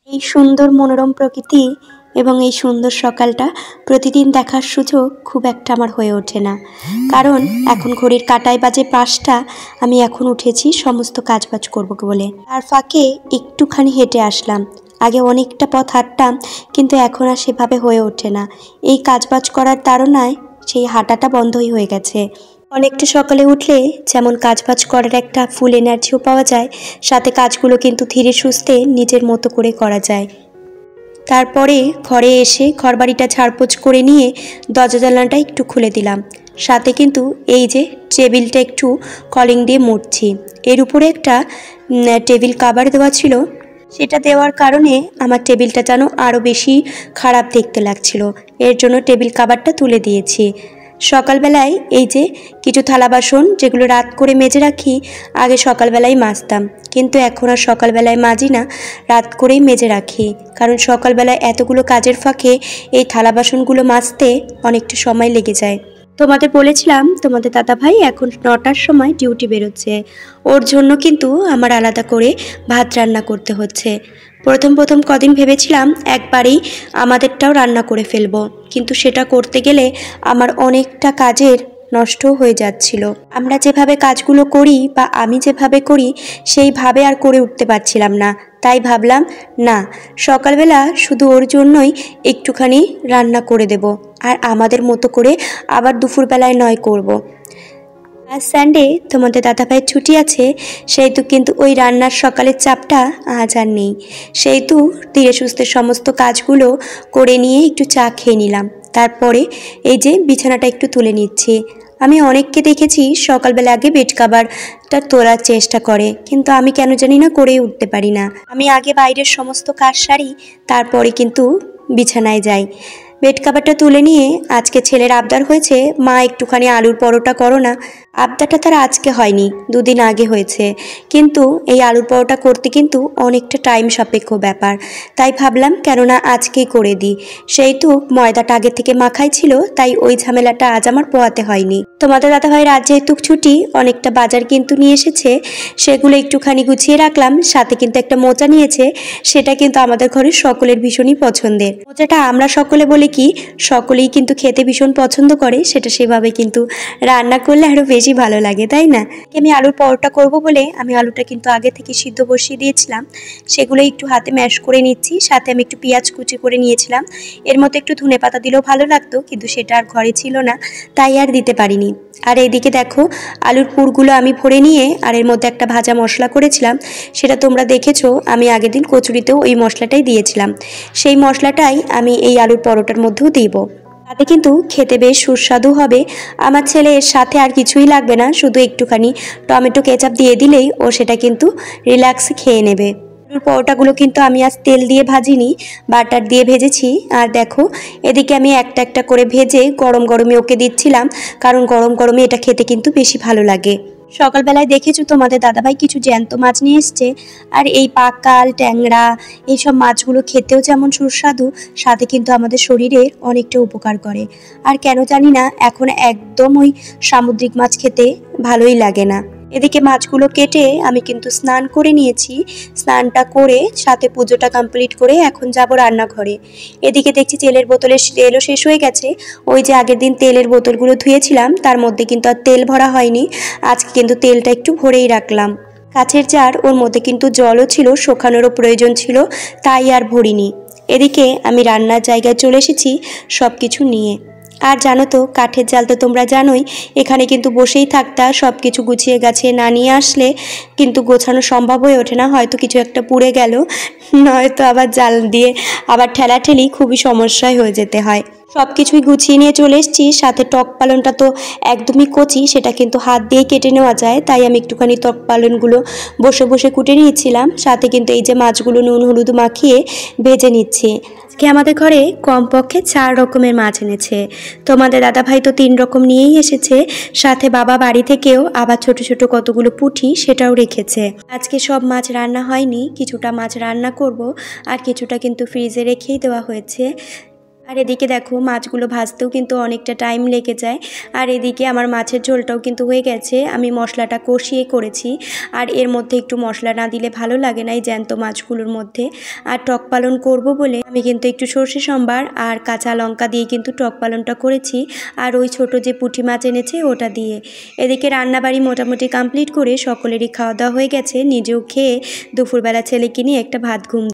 এই সুন্দর মনোরম প্রকৃতি এবং এই সুন্দর সকালটা প্রতিদিন দেখার সুযোগ খুব একটা আমার হয়ে ওঠে না, কারণ এখন ঘড়ির কাঁটায় বাজে ৫টা। আমি এখন উঠেছি সমস্ত কাজবাজ করবো বলে, তার ফাঁকে একটুখানি হেঁটে আসলাম। আগে অনেকটা পথ হাঁটতাম, কিন্তু এখন আর সেভাবে হয়ে ওঠে না। এই কাজবাজ করার তাড়নায় সেই হাঁটাটা বন্ধই হয়ে গেছে। অনেকটা সকালে উঠলে যেমন কাজবাজ করার একটা ফুল এনার্জিও পাওয়া যায়, সাথে কাজগুলো কিন্তু ধীরে সুস্থে নিজের মতো করে করা যায়। তারপরে ঘরে এসে ঘরবাড়িটা ঝাড়পোছ করে নিয়ে দরজা জানলাটা একটু খুলে দিলাম। সাথে কিন্তু এই যে টেবিলটা একটু কলিং দিয়ে মুড়ছি। এর উপরে একটা টেবিল কাভার দেওয়া ছিল, সেটা দেওয়ার কারণে আমার টেবিলটা যেন আরও বেশি খারাপ দেখতে লাগছিল। এর জন্য টেবিল কাভারটা তুলে দিয়েছি। সকালবেলায় এই যে কিছু থালা বাসন যেগুলো রাত করে মেজে রাখি, আগে সকালবেলায় মাজতাম, কিন্তু এখন আর সকালবেলায় মাজি না, রাত করেই মেজে রাখি। কারণ সকালবেলায় এতগুলো কাজের ফাঁকে এই থালা বাসনগুলো মাজতে অনেকটা সময় লেগে যায়। তোমাদের বলেছিলাম তোমাদের দাদাভাই এখন 9টার সময় ডিউটি বেরোচ্ছে, ওর জন্য কিন্তু আমার আলাদা করে ভাত রান্না করতে হচ্ছে। প্রথম কদিন ভেবেছিলাম একবারেই আমাদেরটাও রান্না করে ফেলবো, কিন্তু সেটা করতে গেলে আমার অনেকটা কাজের নষ্ট হয়ে যাচ্ছিল। আমরা যেভাবে কাজগুলো করি বা আমি যেভাবে করি সেইভাবে আর করে উঠতে পারছিলাম না। তাই ভাবলাম না, সকালবেলা শুধু ওর জন্যই একটুখানি রান্না করে দেব, আর আমাদের মতো করে আবার দুপুরবেলায় নয় করব। আজ সানডে তোমাদের দাদাভাইয়ের ছুটি আছে, সেহেতু কিন্তু ওই রান্নার সকালের চাপটা আজ আর নেই। সেহেতু ধীরে সুস্থে সমস্ত কাজগুলো করে নিয়ে একটু চা খেয়ে নিলাম। তারপরে এই যে বিছানাটা একটু তুলে নিচ্ছি। আমি অনেককে দেখেছি সকালবেলা আগে বেড কাভারটা তোলার চেষ্টা করে, কিন্তু আমি কেন জানি না করেই উঠতে পারি না। আমি আগে বাইরের সমস্ত কাজ সারি, তারপরে কিন্তু বিছানায় যাই। বেড কাভারটা তুলে নিয়ে আজকে ছেলের আবদার হয়েছে, মা একটুখানি আলুর পরোটা করো না। আবদারটা তার আজকে হয়নি, দুদিন আগে হয়েছে, কিন্তু এই আলুর পরোটা করতে কিন্তু অনেকটা টাইম সাপেক্ষ ব্যাপার। তাই ভাবলাম কেননা আজকেই করে দিই। সেহেতু ময়দাটা আগে থেকে মাখাই ছিল, তাই ওই ঝামেলাটা আজ আমার পোহাতে হয়নি। তোমাদের দাদাভাইয়ের আজ যেহেতু ছুটি, অনেকটা বাজার কিন্তু নিয়ে এসেছে, সেগুলো একটুখানি গুছিয়ে রাখলাম। সাথে কিন্তু একটা মোচা নিয়েছে, সেটা কিন্তু আমাদের ঘরের সকলের ভীষণই পছন্দের। মোচাটা আমরা সকলে বলি কি, সকলেই কিন্তু খেতে ভীষণ পছন্দ করে, সেটা সেভাবে কিন্তু রান্না করলে আরও বেশি ভালো লাগে, তাই না? আমি আলুর পরোটা করব বলে আমি আলুটা কিন্তু আগে থেকে সিদ্ধ বসিয়ে দিয়েছিলাম, সেগুলো একটু হাতে ম্যাশ করে নিচ্ছি। সাথে আমি একটু পেঁয়াজ কুচি করে নিয়েছিলাম, এর মধ্যে একটু ধনেপাতা দিলেও ভালো লাগতো, কিন্তু সেটা আর ঘরে ছিল না, তাই আর দিতে পারিনি। আর এইদিকে দেখো আলুর পুরগুলো আমি ভরে নিয়ে আর এর মধ্যে একটা ভাজা মশলা করেছিলাম, সেটা তোমরা দেখেছো। আমি আগের দিন কচুরিতেও ওই মশলাটাই দিয়েছিলাম, সেই মশলাটাই আমি এই আলুর পরোটার মধ্যেও দিব। তাতে কিন্তু খেতে বেশ সুস্বাদু হবে। আমার ছেলের সাথে আর কিছুই লাগবে না, শুধু একটুখানি টমেটো কেচাপ দিয়ে দিলেই ও সেটা কিন্তু রিল্যাক্সে খেয়ে নেবে। আলুর পরোটাগুলো কিন্তু আমি আজ তেল দিয়ে ভাজিনি, বাটার দিয়ে ভেজেছি। আর দেখো এদিকে আমি একটা একটা করে ভেজে গরম গরমে ওকে দিচ্ছিলাম, কারণ গরম গরমে এটা খেতে কিন্তু বেশি ভালো লাগে। সকালবেলায় দেখেছো তোমাদের দাদাভাই কিছু জ্যান্ত মাছ নিয়ে এসছে, আর এই পাকাল ট্যাংরা এইসব মাছগুলো খেতেও যেমন সুস্বাদু, সাথে কিন্তু আমাদের শরীরের অনেকটা উপকার করে। আর কেন জানি না এখন একদম ওই সামুদ্রিক মাছ খেতে ভালোই লাগে না। এদিকে মাছগুলো কেটে আমি কিন্তু স্নান করে নিয়েছি। স্নানটা করে সাথে পুজোটা কমপ্লিট করে এখন যাব রান্নাঘরে। এদিকে দেখছি তেলের বোতলের তেলও শেষ হয়ে গেছে। ওই যে আগের দিন তেলের বোতলগুলো ধুয়েছিলাম, তার মধ্যে কিন্তু আর তেল ভরা হয়নি, আজকে কিন্তু তেলটা একটু ভরেই রাখলাম। কাছের জার, ওর মধ্যে কিন্তু জলও ছিল, শুকানোরও প্রয়োজন ছিল, তাই আর ভরিনি। এদিকে আমি রান্নার জায়গায় চলে এসেছি সব কিছু নিয়ে। আর জানো তো কাঠের জাল তো তোমরা জানোই, এখানে কিন্তু বসেই থাকতে সব কিছু গুছিয়ে গাছিয়ে না নিয়ে আসলে কিন্তু গোছানো সম্ভব হয়ে ওঠে না। হয়তো কিছু একটা পুড়ে গেল, নয়তো আবার জাল দিয়ে আবার ঠেলাঠেলি খুবই সমস্যায় হয়ে যেতে হয়। সব কিছুই গুছিয়ে নিয়ে চলে এসেছি। সাথে টক পালনটা তো একদমই কচি, সেটা কিন্তু হাত দিয়ে কেটে নেওয়া যায়, তাই আমি একটুখানি টক পালনগুলো বসে বসে কুটে নিয়েছিলাম। সাথে কিন্তু এই যে মাছগুলো নুন হলুদ মাখিয়ে ভেজে নিচ্ছি। আজকে আমাদের ঘরে কমপক্ষে 4 রকমের মাছ এনেছে। তোমাদের দাদাভাই তো 3 রকম নিয়েই এসেছে, সাথে বাবা বাড়ি থেকেও আবার ছোট ছোট কতগুলো পুঁটি সেটাও রেখেছে। আজকে সব মাছ রান্না হয়নি, কিছুটা মাছ রান্না করব, আর কিছুটা কিন্তু ফ্রিজে রেখেই দেওয়া হয়েছে। আর এদিকে দেখো মাছগুলো ভাজতেও কিন্তু অনেকটা টাইম লেগে যায়। আর এদিকে আমার মাছের ঝোলটাও কিন্তু হয়ে গেছে। আমি মশলাটা কষিয়ে করেছি, আর এর মধ্যে একটু মশলা না দিলে ভালো লাগে না এই জ্যান্ত মাছগুলোর মধ্যে। আর টক পালন করব বলে আমি কিন্তু একটু সর্ষে সম্বার আর কাঁচা লঙ্কা দিয়ে কিন্তু টক পালনটা করেছি, আর ওই ছোট যে পুঁটি মাছ এনেছে ওটা দিয়ে। এদিকে রান্নাবাড়ি মোটামুটি কমপ্লিট করে সকলেরই খাওয়া দাওয়া হয়ে গেছে, নিজেও খেয়ে দুপুরবেলা ছেলেকে নিয়ে একটা ভাত ঘুম